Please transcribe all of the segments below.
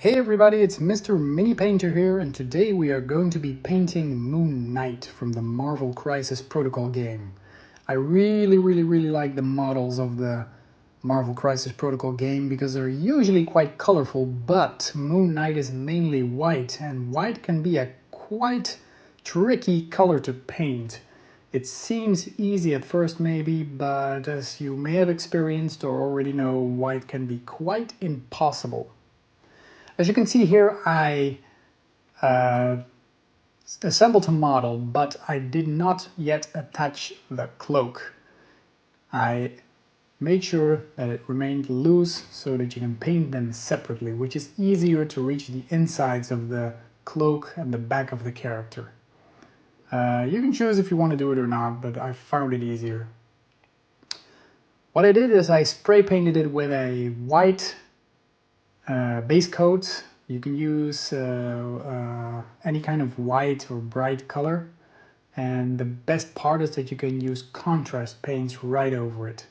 Hey everybody, it's Mr. Mini Painter here, and today we are going to be painting Moon Knight from the Marvel Crisis Protocol game. I really like the models of the Marvel Crisis Protocol game because they're usually quite colorful, but Moon Knight is mainly white, and white can be a quite tricky color to paint. It seems easy at first maybe, but as you may have experienced or already know, white can be quite impossible. As you can see here, I assembled a model, but I did not yet attach the cloak. I made sure that it remained loose so that you can paint them separately, which is easier to reach the insides of the cloak and the back of the character. You can choose if you want to do it or not, but I found it easier. What I did is I spray painted it with a white base coat. You can use any kind of white or bright color, and the best part is that you can use contrast paints right over it.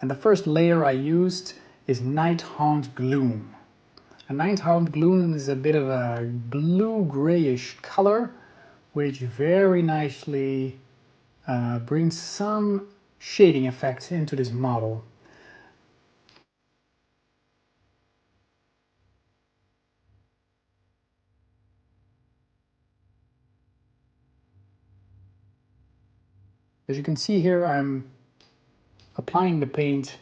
And the first layer I used is Nighthaunt Gloom. And Nighthaunt Gloom is a bit of a blue-grayish color, which very nicely brings some shading effects into this model. As you can see here, I'm applying the paint,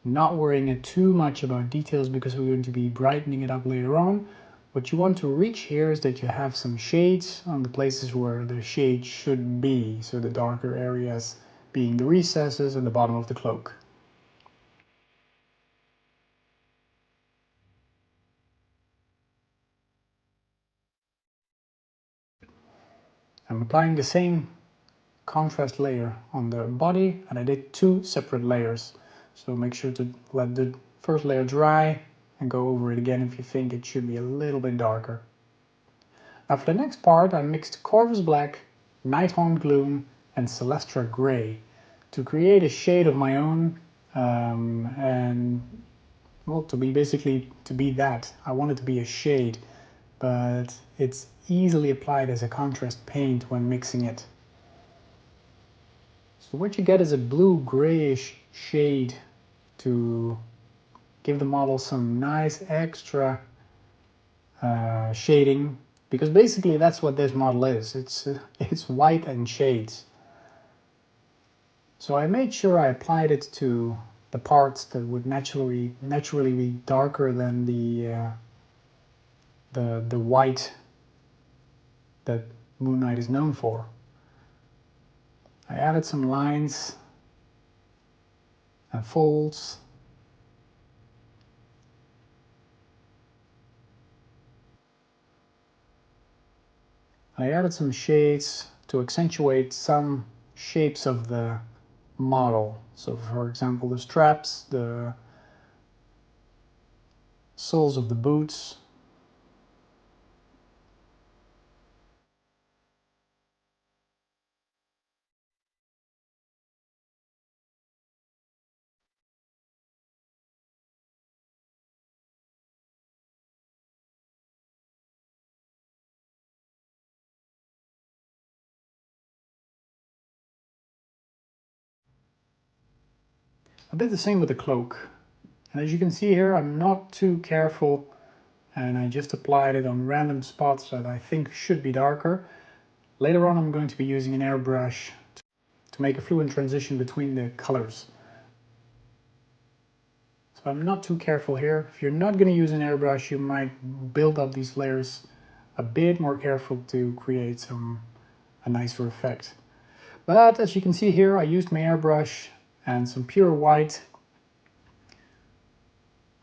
not worrying too much about details because we're going to be brightening it up later on. What you want to reach here is that you have some shades on the places where the shade should be, so the darker areas being the recesses and the bottom of the cloak. I'm applying the same contrast layer on the body, and I did two separate layers. So make sure to let the first layer dry and go over it again if you think it should be a little bit darker. Now for the next part, I mixed Corvus Black, Nighthaunt Gloom, and Celestra Grey to create a shade of my own, and well, to be that. I want it to be a shade, but it's easily applied as a contrast paint when mixing it. So what you get is a blue-grayish shade to give the model some nice extra shading, because basically that's what this model is. It's white and shades. So I made sure I applied it to the parts that would naturally be darker than the white that Moon Knight is known for. I added some lines and folds. I added some shades to accentuate some shapes of the model. So for example, the straps, the soles of the boots. I did the same with the cloak. And as you can see here, I'm not too careful, and I just applied it on random spots that I think should be darker. Later on, I'm going to be using an airbrush to make a fluid transition between the colors. So I'm not too careful here. If you're not going to use an airbrush, you might build up these layers a bit more careful to create a nicer effect. But as you can see here, I used my airbrush and some pure white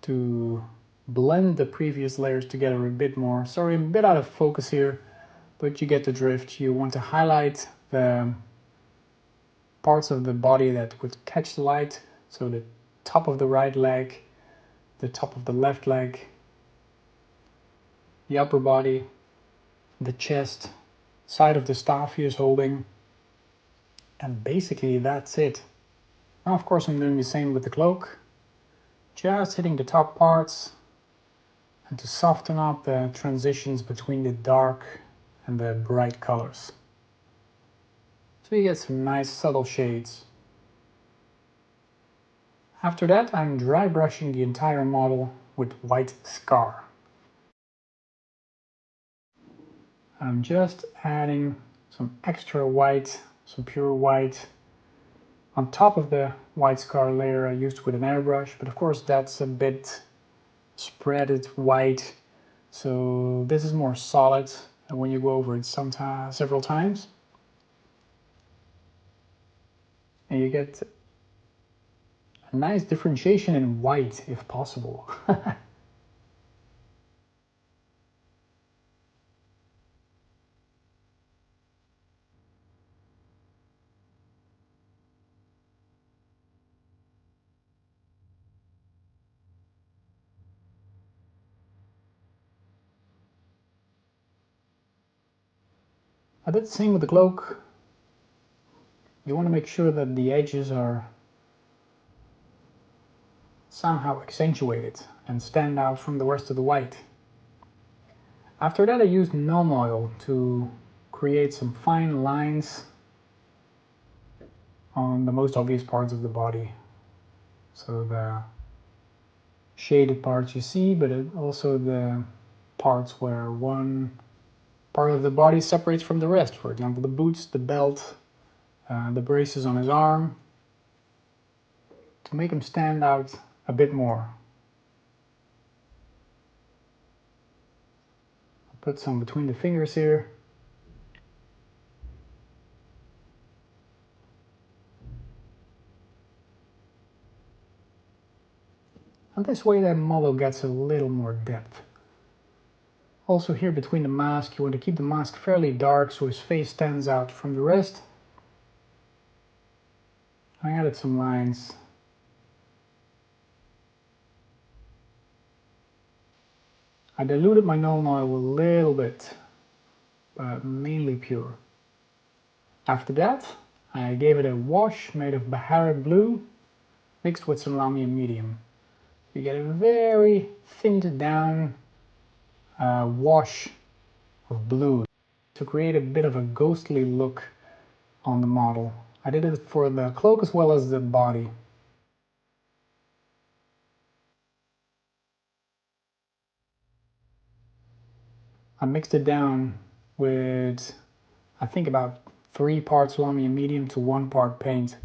to blend the previous layers together a bit more. Sorry, I'm a bit out of focus here, but you get the drift. You want to highlight the parts of the body that would catch the light, so the top of the right leg, the top of the left leg, the upper body, the chest, side of the staff he is holding, and basically that's it. Now of course I'm doing the same with the cloak, just hitting the top parts and to soften up the transitions between the dark and the bright colors. So you get some nice subtle shades. After that, I'm dry brushing the entire model with white Scar. I'm just adding some extra white, some pure white, on top of the white Scar layer I used with an airbrush, but of course that's a bit spreaded white, so this is more solid when you go over it several times, and you get a nice differentiation in white if possible. I did the same with the cloak. You want to make sure that the edges are somehow accentuated and stand out from the rest of the white. After that I used Null Oil to create some fine lines on the most obvious parts of the body. So the shaded parts you see, but also the parts where one part of the body separates from the rest. For example, the boots, the belt, the braces on his arm, to make him stand out a bit more. I'll put some between the fingers here. And this way the model gets a little more depth. Also here between the mask, you want to keep the mask fairly dark so his face stands out from the rest. I added some lines. I diluted my Null Oil a little bit, but mainly pure. After that, I gave it a wash made of Baharat blue mixed with some Lamy medium. You get a very thinned down wash of blue to create a bit of a ghostly look on the model. I did it for the cloak as well as the body. I mixed it down with, I think, about 3 parts Lamy medium to 1 part paint.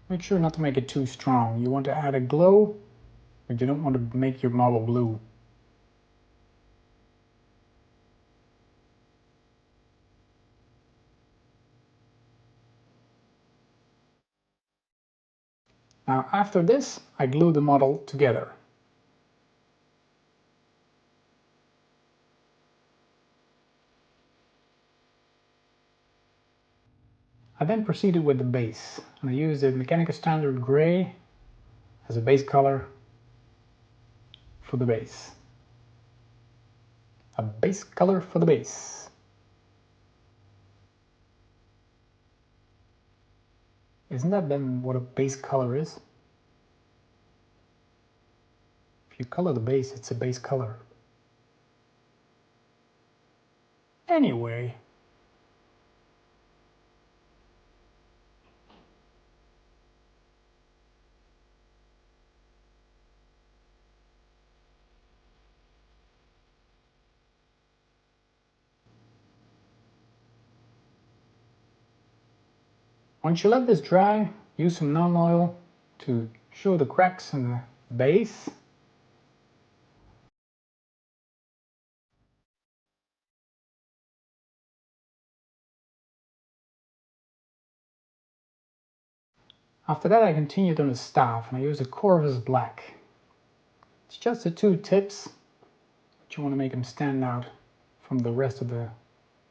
Make sure not to make it too strong. You want to add a glow, but you don't want to make your model blue. Now after this, I glue the model together. I then proceeded with the base, and I used the Mechanica Standard Grey as a base color for the base. A base color for the base. Isn't that then what a base color is? If you color the base, it's a base color. Anyway. Once you let this dry, use some Null Oil to show the cracks in the base. After that I continued on the staff, and I used a Corvus Black. It's just the 2 tips, but you want to make them stand out from the rest of the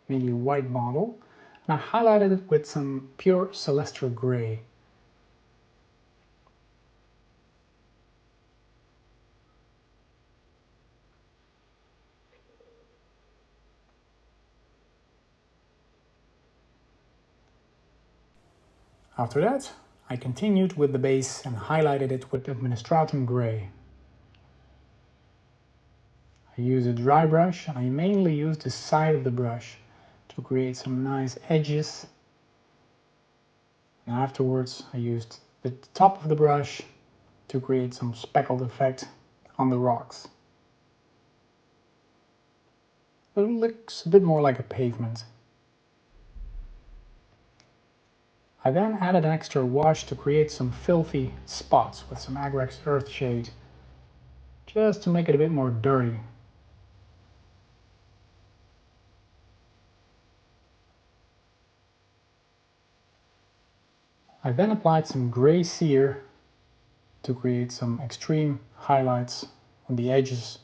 mainly white model. And I highlighted it with some pure Celestial Grey. After that, I continued with the base and highlighted it with Administratum Gray. I use a dry brush, and I mainly use the side of the brush to create some nice edges. And afterwards I used the top of the brush to create some speckled effect on the rocks. It looks a bit more like a pavement. I then added an extra wash to create some filthy spots with some Agrex Earthshade, just to make it a bit more dirty. I then applied some gray cere to create some extreme highlights on the edges.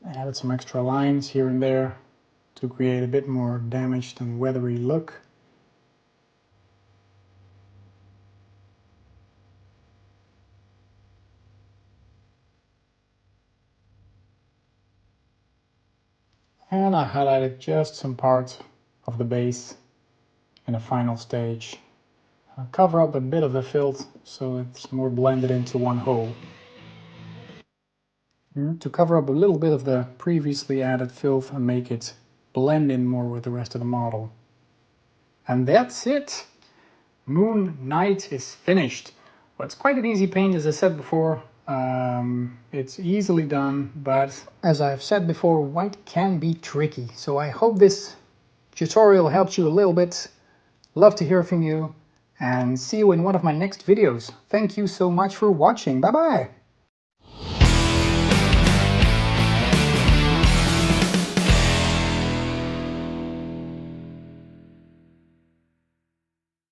I added some extra lines here and there to create a bit more damaged and weathery look. And I highlighted just some parts of the base in the final stage. I'll cover up a bit of the filth so it's more blended into one whole. To cover up a little bit of the previously added filth and make it blend in more with the rest of the model. And that's it! Moon Knight is finished. Well, it's quite an easy paint, as I said before. It's easily done, but as I've said before, white can be tricky. So I hope this tutorial helps you a little bit. Love to hear from you, and see you in one of my next videos. Thank you so much for watching. Bye bye!